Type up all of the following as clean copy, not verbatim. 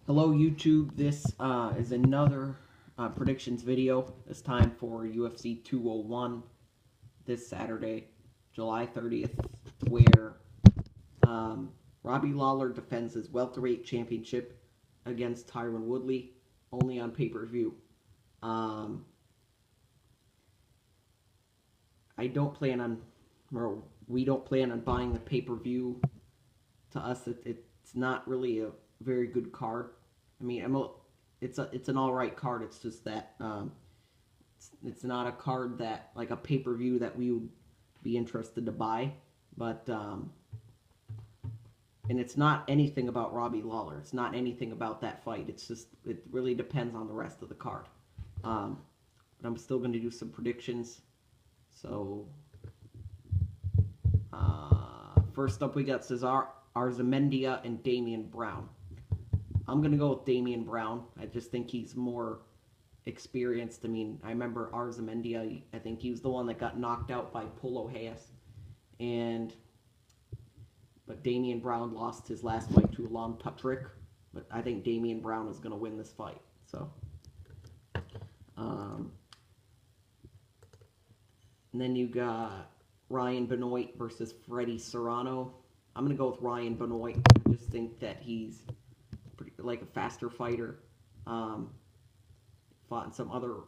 Hello YouTube, this is another predictions video, this time for UFC 201 this Saturday, July 30th, where Robbie Lawler defends his welterweight championship against Tyron Woodley, only on pay-per-view. Um, I don't plan on, or we don't plan on buying the pay-per-view. To us, it's not really a very good card. I mean, it's an all right card. It's just that it's not a card that like a pay per view that we would be interested to buy. But and it's not anything about Robbie Lawler. It's not anything about that fight. It's just it really depends on the rest of the card. But I'm still going to do some predictions. So first up, we got Cesar Arzamendia and Damian Brown. I'm going to go with Damian Brown. I just think he's more experienced. I mean, I remember Arzamendia, I think he was the one that got knocked out by Polo Hayes. But Damian Brown lost his last fight to Alan Patrick. But I think Damian Brown is going to win this fight. So, and then you got Ryan Benoit versus Freddie Serrano. I'm going to go with Ryan Benoit. I just think that he's like a faster fighter. Fought in some other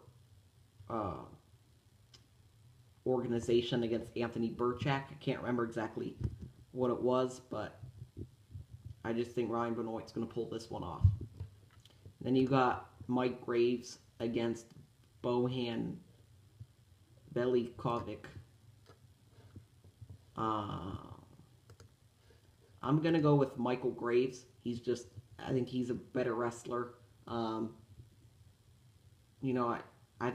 organization against Anthony Burchak. I can't remember exactly what it was, but I just think Ryan Benoit's going to pull this one off. Then you got Mike Graves against Bohan Velikovic. I'm going to go with Michael Graves. I think he's a better wrestler. I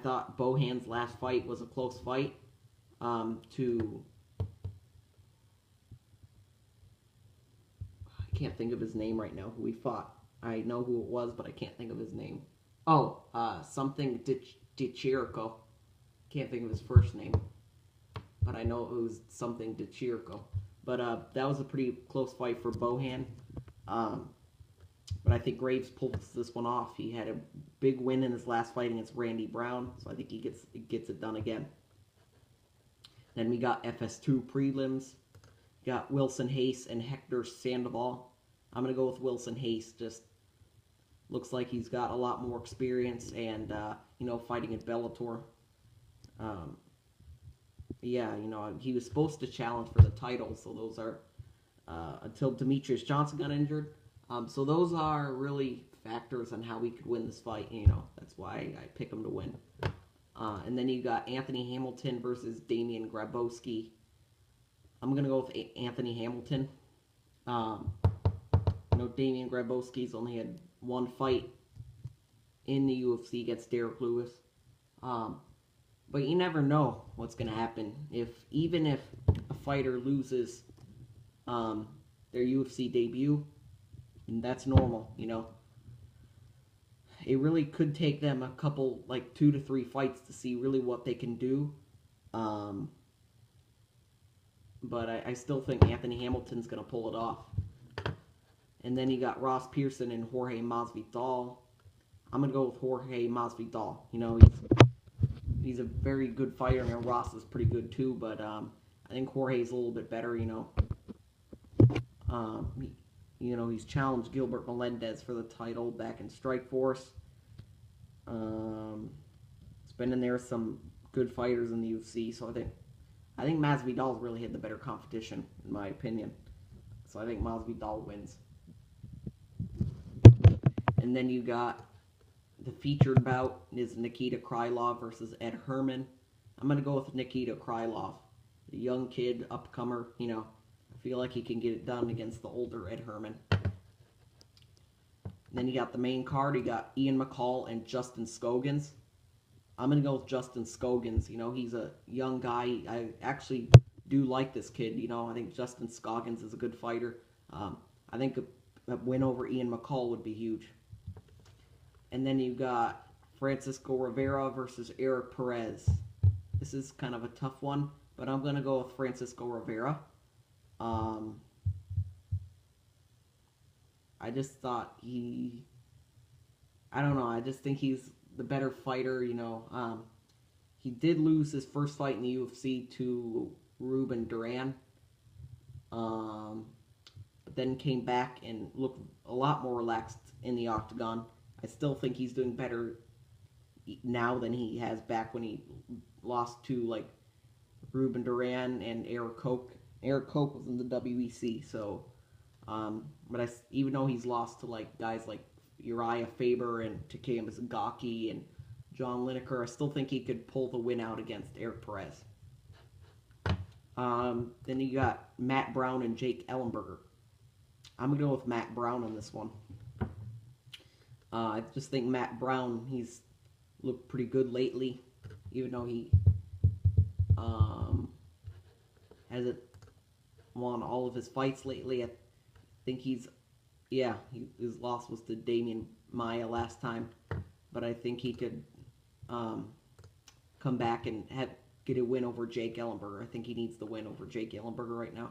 thought Bohan's last fight was a close fight to... I can't think of his name right now, who he fought. I know who it was, but I can't think of his name. Oh, something DiCirico. Can't think of his first name, but I know it was something DiCirico. But that was a pretty close fight for Bohan. But I think Graves pulls this one off. He had a big win in his last fight against Randy Brown, so I think he gets it done again. Then we got FS2 prelims. Got Wilson Hayes and Hector Sandoval. I'm going to go with Wilson Hayes. Just looks like he's got a lot more experience and, fighting at Bellator. He was supposed to challenge for the title, so those are, until Demetrius Johnson got injured. So those are really factors on how we could win this fight. That's why I pick him to win. And then you got Anthony Hamilton versus Damian Grabowski. I'm going to go with Anthony Hamilton. Damian Grabowski's only had one fight in the UFC against Derek Lewis. But you never know what's going to happen. Even if a fighter loses their UFC debut, and that's normal, It really could take them a couple, 2 to 3 fights to see really what they can do. But I still think Anthony Hamilton's going to pull it off. And then you got Ross Pearson and Jorge Masvidal. I'm going to go with Jorge Masvidal. He's a very good fighter. Ross is pretty good too, but I think Jorge's a little bit better, He's challenged Gilbert Melendez for the title back in Strikeforce. It's been in there some good fighters in the UFC, so I think Masvidal's really had the better competition, in my opinion. So I think Masvidal wins. And then you got the featured bout is Nikita Krylov versus Ed Herman. I'm going to go with Nikita Krylov. The young kid, upcomer, I feel like he can get it done against the older Ed Herman. And then you got the main card. You got Ian McCall and Justin Scoggins. I'm going to go with Justin Scoggins. He's a young guy. I actually do like this kid. I think Justin Scoggins is a good fighter. I think a win over Ian McCall would be huge. And then you got Francisco Rivera versus Eric Perez. This is kind of a tough one, but I'm going to go with Francisco Rivera. I just thought he I don't know. I just think he's the better fighter. He did lose his first fight in the UFC to Ruben Duran, but then came back and looked a lot more relaxed in the octagon. I still think he's doing better now than he has back when he lost to like Ruben Duran and Eric Koch. Eric Koch was in the WEC, so but even though he's lost to like guys like Uriah Faber and Takeo Mizugaki and John Lineker, I still think he could pull the win out against Eric Perez. Then you got Matt Brown and Jake Ellenberger. I'm going to go with Matt Brown on this one. I just think Matt Brown, he's looked pretty good lately, even though he hasn't won all of his fights lately. I think his loss was to Damian Maia last time, but I think he could come back and get a win over Jake Ellenberger. I think he needs the win over Jake Ellenberger right now.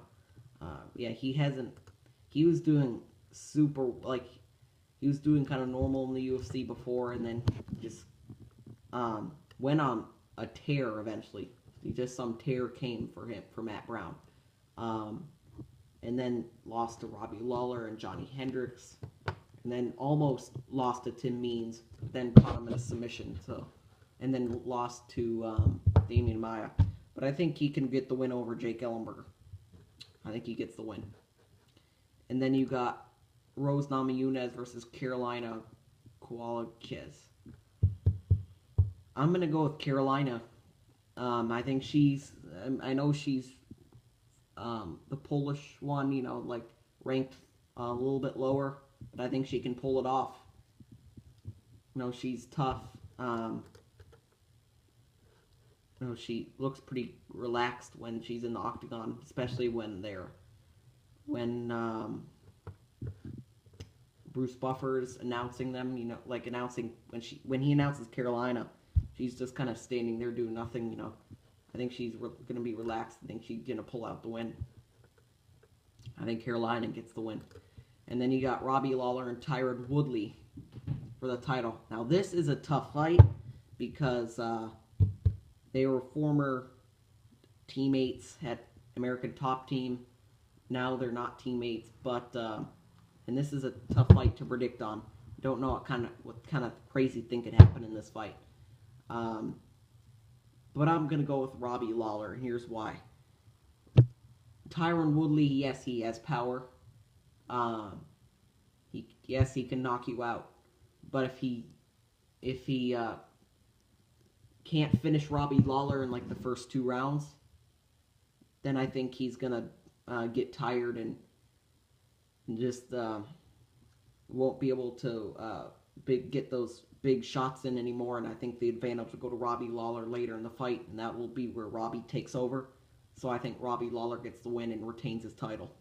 He was doing he was doing kind of normal in the UFC before, and then just went on a tear eventually. Some tear came for Matt Brown. And then lost to Robbie Lawler and Johnny Hendricks, and then almost lost to Tim Means, then caught him in a submission, and then lost to Damian Maia. But I think he can get the win over Jake Ellenberger. I think he gets the win. And then you got Rose Namajunas versus Carolina Kowalkiewicz. I'm going to go with Carolina. I think I know she's the Polish one, ranked a little bit lower, but I think she can pull it off. She's tough. She looks pretty relaxed when she's in the octagon, especially when Bruce Buffer's announcing them. When he announces Carolina, she's just kind of standing there doing nothing. I think she's going to be relaxed. I think she's going to pull out the win. I think Carolina gets the win. And then you got Robbie Lawler and Tyron Woodley for the title. Now, this is a tough fight because they were former teammates at American Top Team. Now they're not teammates, but and this is a tough fight to predict on. Don't know what kind of crazy thing could happen in this fight. But I'm going to go with Robbie Lawler, and here's why. Tyron Woodley, yes, he has power. He can knock you out. But if he can't finish Robbie Lawler in like the first 2 rounds, then I think he's going to get tired and just won't be able to get those big shots in anymore, and I think the advantage will go to Robbie Lawler later in the fight, and that will be where Robbie takes over. So I think Robbie Lawler gets the win and retains his title.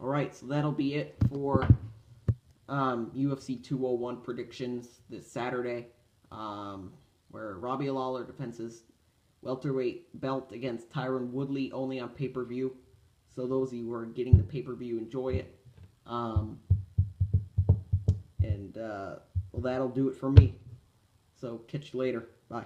Alright, so that'll be it for UFC 201 predictions this Saturday, where Robbie Lawler defends his welterweight belt against Tyron Woodley only on pay-per-view. So those of you who are getting the pay-per-view, enjoy it. Well, that'll do it for me. So catch you later. Bye.